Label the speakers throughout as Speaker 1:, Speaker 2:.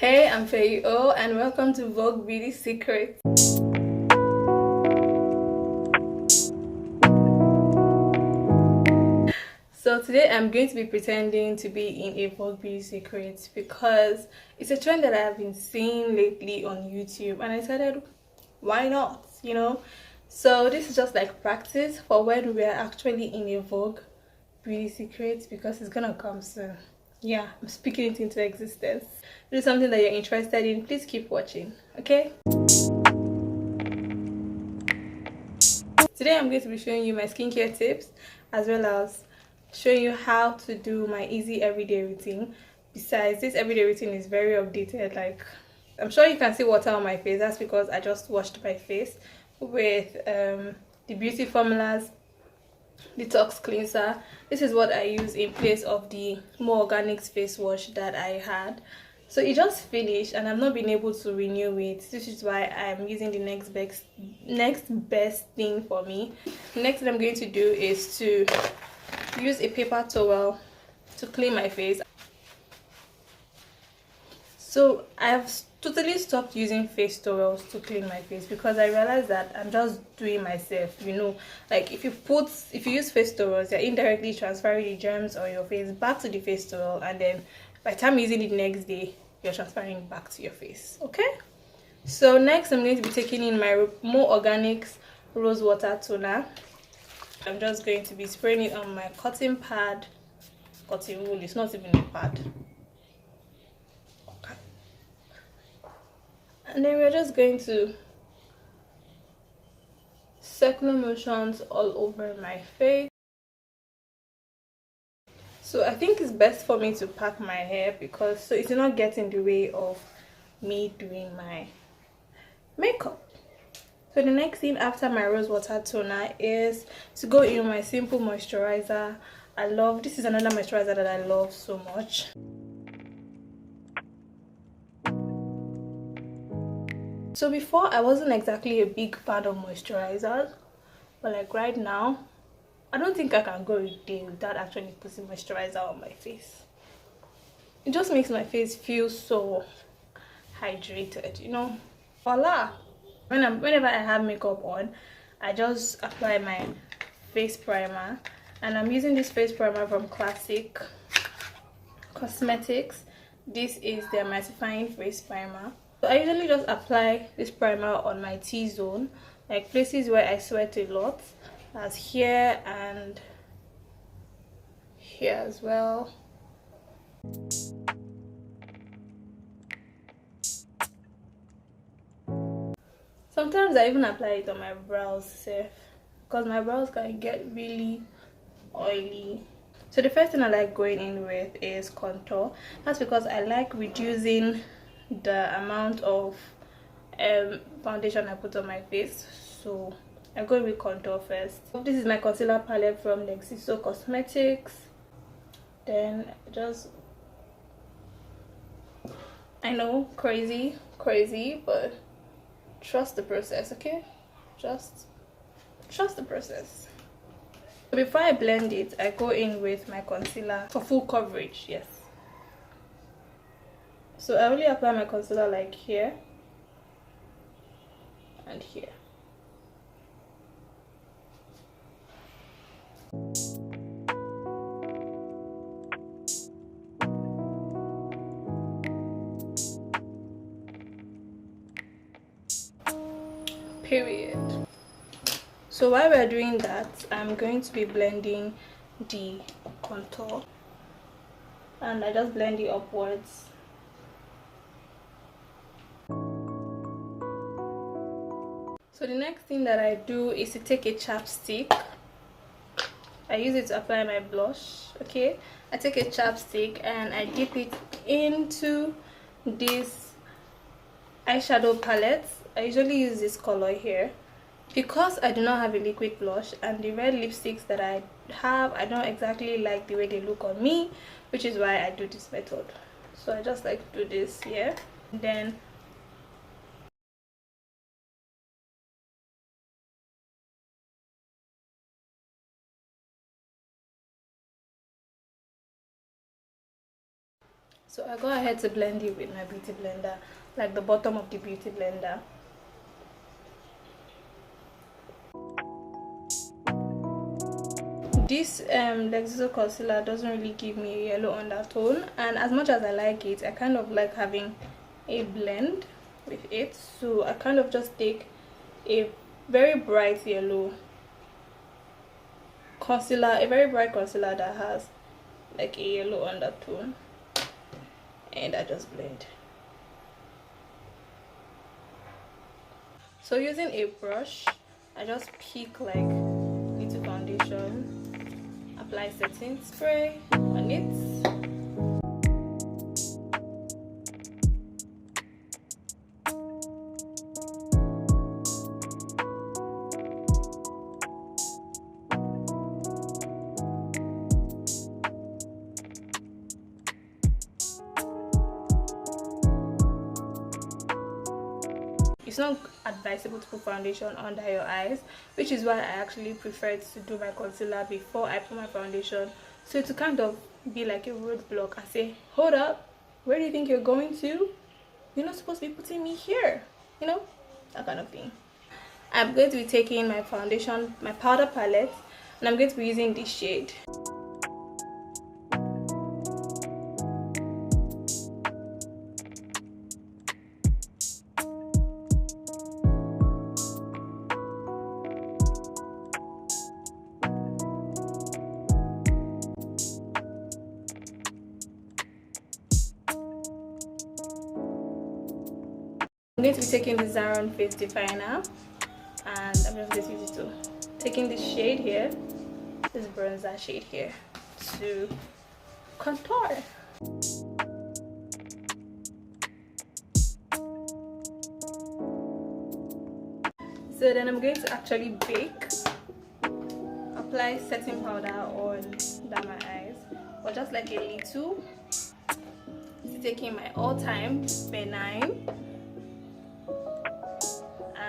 Speaker 1: Hey, I'm Faye O, and welcome to Vogue Beauty Secrets. So today I'm going to be pretending to be in a Vogue Beauty Secrets because it's a trend that I have been seeing lately on YouTube, and I decided, why not? So this is just like practice for when we are actually in a Vogue Beauty Secrets because it's gonna come soon. Yeah, I'm speaking it into existence. If this is something that you're interested in, please keep watching, okay? Today I'm going to be showing you my skincare tips as well as showing you how to do my easy everyday routine. Besides, this everyday routine is very updated. Like, I'm sure you can see water on my face. That's because I just washed my face with the Beauty Formulas detox cleanser. This is what I use in place of the more organic face wash that I had. So it just finished and I've not been able to renew it. This is why I'm using the next best thing for me. The next thing I'm going to do is to use a paper towel to clean my face. So I've totally stopped using face towels to clean my face because I realized that I'm just doing myself, like if you use face towels, you're indirectly transferring the germs on your face back to the face towel, and then by the time you're using it the next day, you're transferring it back to your face. Okay, so next I'm going to be taking in my more organics rose water toner. I'm just going to be spraying it on my cotton wool. It's not even a pad. And then we're just going to circular motions all over my face. So I think it's best for me to pack my hair because so it will not get in the way of me doing my makeup. So the next thing after my rose water toner is to go in my simple moisturizer. This is another moisturizer that I love so much. So before I wasn't exactly a big fan of moisturizers, but like right now I don't think I can go a day without actually putting moisturizer on my face. It just makes my face feel so hydrated. Voila! Whenever I have makeup on, I just apply my face primer, and I'm using this face primer from Classic Cosmetics. This is their mattifying face primer. So I usually just apply this primer on my T-zone, like places where I sweat a lot, as here and here as well. Sometimes I even apply it on my brows because my brows can get really oily. So the first thing I like going in with is contour. That's because I like reducing the amount of foundation I put on my face. So I go with contour first. This is my concealer palette from Lexiso Cosmetics. Then I know, crazy, but trust the process, okay? Just trust the process. Before I blend it, I go in with my concealer for full coverage. Yes, so I only apply my concealer like here and here. Period. So while we're doing that, I'm going to be blending the contour, and I just blend it upwards. So the next thing that I do is to take a chapstick. I use it to apply my blush. Okay, I take a chapstick and I dip it into this eyeshadow palette. I usually use this color here because I do not have a liquid blush, and the red lipsticks that I have, I don't exactly like the way they look on me, which is why I do this method. So I just like to do this here, and then So I go ahead to blend it with my beauty blender, like the bottom of the beauty blender. This Lexo concealer doesn't really give me a yellow undertone, and as much as I like it, I kind of like having a blend with it. So I kind of just take a very bright yellow concealer, a very bright concealer that has like a yellow undertone, and I just blend. So using a brush, I just pick like little foundation, apply setting spray on it. It's not advisable to put foundation under your eyes, which is why I actually prefer to do my concealer before I put my foundation, so to kind of be like a roadblock and say, hold up, where do you think you're going to? You're not supposed to be putting me here, you know, that kind of thing. I'm going to be taking my foundation, my powder palette, and I'm going to be using this shade. I'm going to be taking the Zaron Face Definer, and I'm just going to use it to taking this shade here, this bronzer shade here, to contour. So then I'm going to actually bake, apply setting powder on my eyes, or just like a little. Taking my all-time benign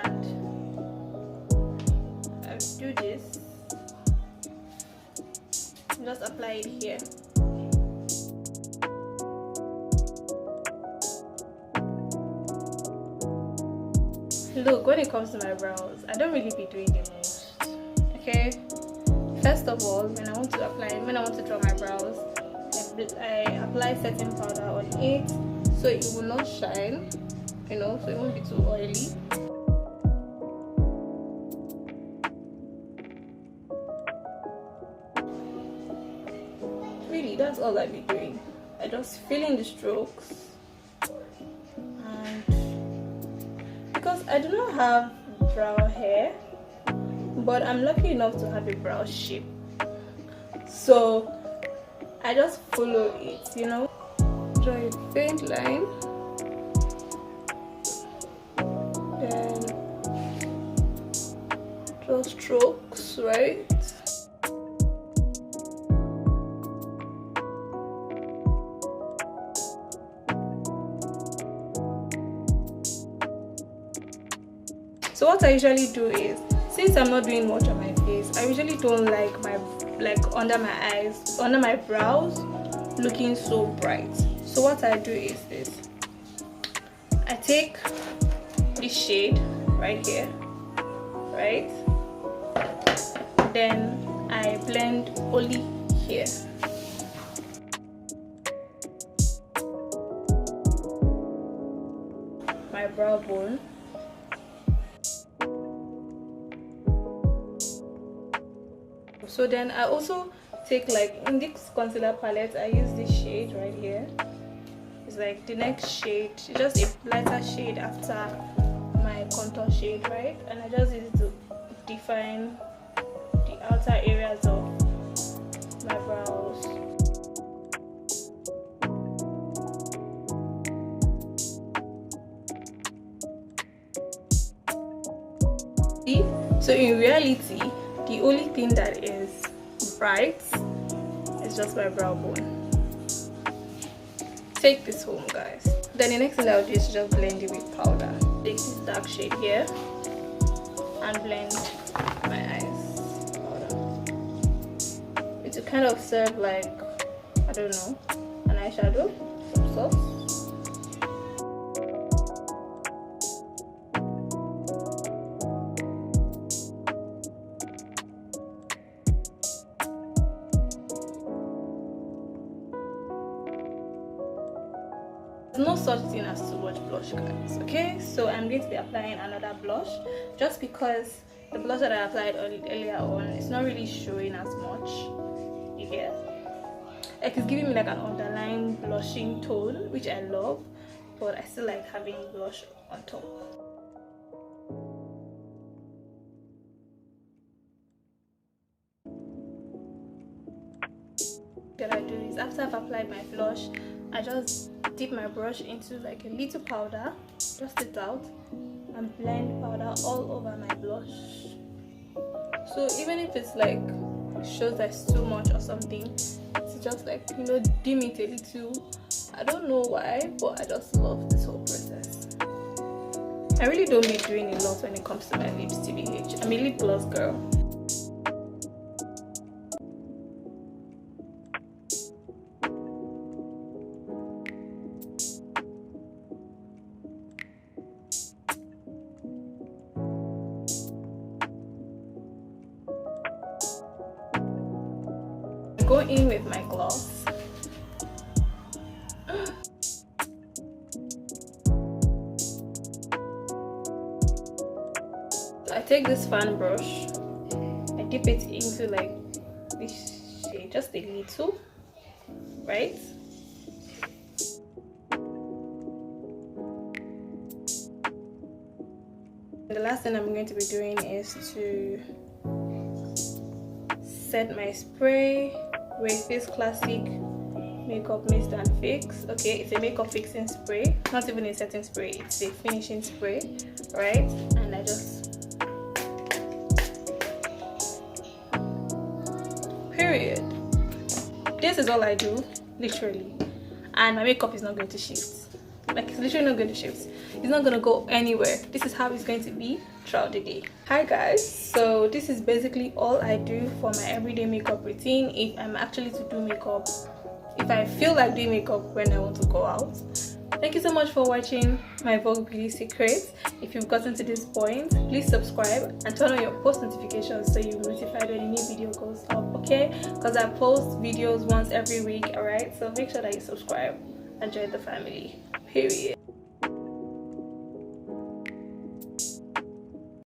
Speaker 1: and I'll do this, just apply it here. Look, when it comes to my brows, I don't really be doing the most. Okay, first of all, when I want to draw my brows, I apply setting powder on it so it will not shine, you know, so it won't be too oily. Really, that's all I be doing. I just fill in the strokes, and because I do not have brow hair, but I'm lucky enough to have a brow shape, so I just follow it, you know. Draw a faint line, then draw strokes, right? So what I usually do is, since I'm not doing much on my face, I usually don't like my under my eyes, under my brows looking so bright. So what I do is this: I take this shade right here, right, then I blend only here. My brow bone. So then I also take, like in this concealer palette, I use this shade right here. It's like the next shade, just a lighter shade after my contour shade, right? And I just use it to define the outer areas of my brows. So in reality, the only thing that is bright is just my brow bone. Take this home, guys. Then the next thing I'll do is just blend it with powder. Take this dark shade here and blend my eyes powder. It will kind of serve like, I don't know, an eyeshadow, some no such thing as too much blush, guys. Okay, so I'm going to be applying another blush just because the blush that I applied earlier on is not really showing as much. You get, like, it's giving me like an underlying blushing tone, which I love, but I still like having blush on top. That I do is, after I've applied my blush, I just dip my brush into like a little powder, dust it out, and blend powder all over my blush. So even if it's like shows there's too much or something, it's just like, you know, dim it a little. I don't know why, but I just love this whole process. I really don't be doing a lot when it comes to my lips, TBH. I'm a lip gloss girl. Go in with my gloss. So I take this fan brush, I dip it into like this shade, just a little, right? And the last thing I'm going to be doing is to set my spray with this classic makeup mist and fix. Okay, it's a makeup fixing spray, not even a setting spray, it's a finishing spray, right? And I just, period. This is all I do, literally, and my makeup is not going to shift. Like, it's literally not going to shift. It's not going to go anywhere. This is how it's going to be throughout the day. Hi guys, so this is basically all I do for my everyday makeup routine. If I'm actually to do makeup, if I feel like doing makeup when I want to go out. Thank you so much for watching my Vogue Beauty Secrets. If you've gotten to this point, please subscribe and turn on your post notifications so you're notified when a new video goes up, okay? Because I post videos once every week, alright? So make sure that you subscribe and join the family, period.